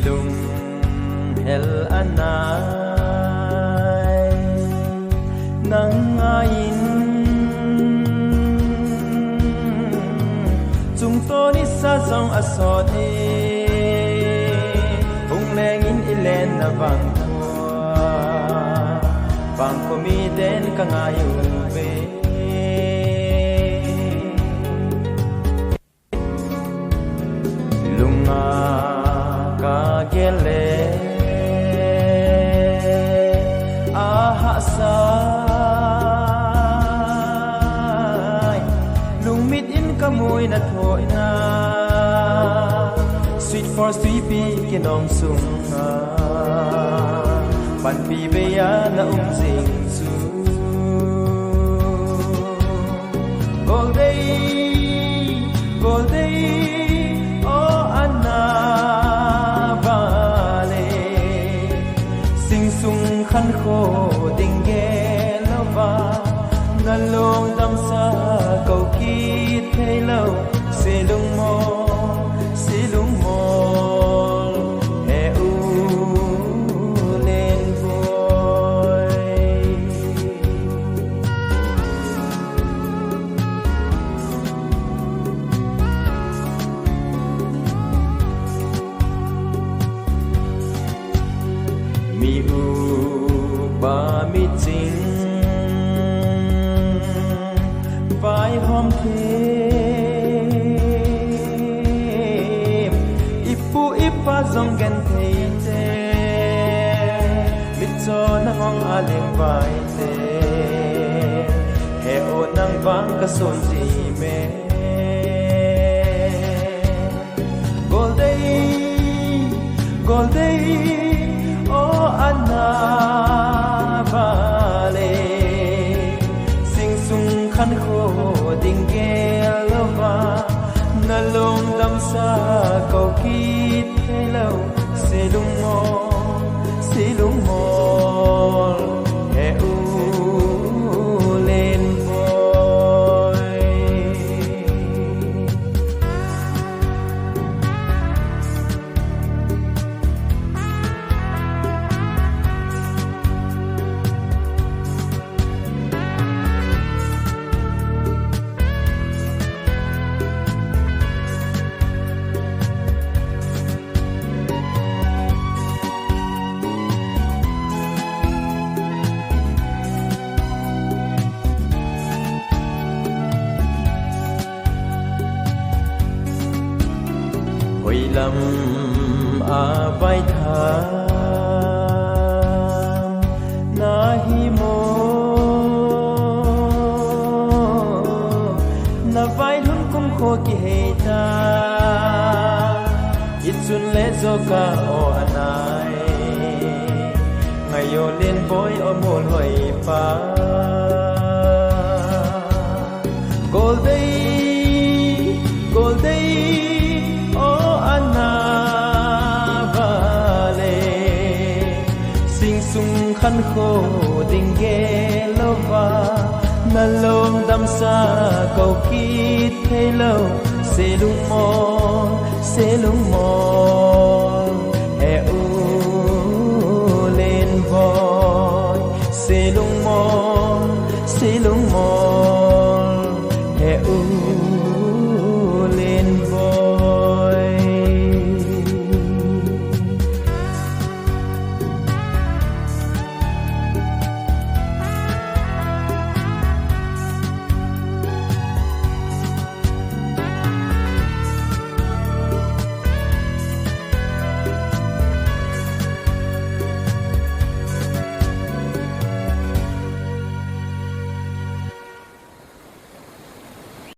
lung hel anai nang ngain chúng tôi đi xa dòng asot e hung leng in ilen na vang thua vang ko mi den ka ngayu ve lunga ka gele aha sai lung mit in ka mui na thoi na sweet for sweepy kinong sung na pan pi be ya na jing su gold day oh anna vale sing sung khan kho ding ge lova na long dam sa cầu ki thei lâu se lung mo he u lên voi mi u ba mi ching vai hôm thêm ipu ipa dòng gen thei te mit cho nang ong aleng vai te he o nang bang ka son ji me gold day oh anna vale sing sung khan kho ding ge lova na long dam sa cầu kít thế lâu se lung mo he u lên voi hồi lầm vai tham na hi mo na vai lun kum kho ki he ta itsun le zo ka o anai ngayo len boy o mol hoi pa gold day oh anna vale sing sung khan kho ding ge lova na lom dam sa cầu kít thei lâu se lung mo he u lên voi se lung mo he u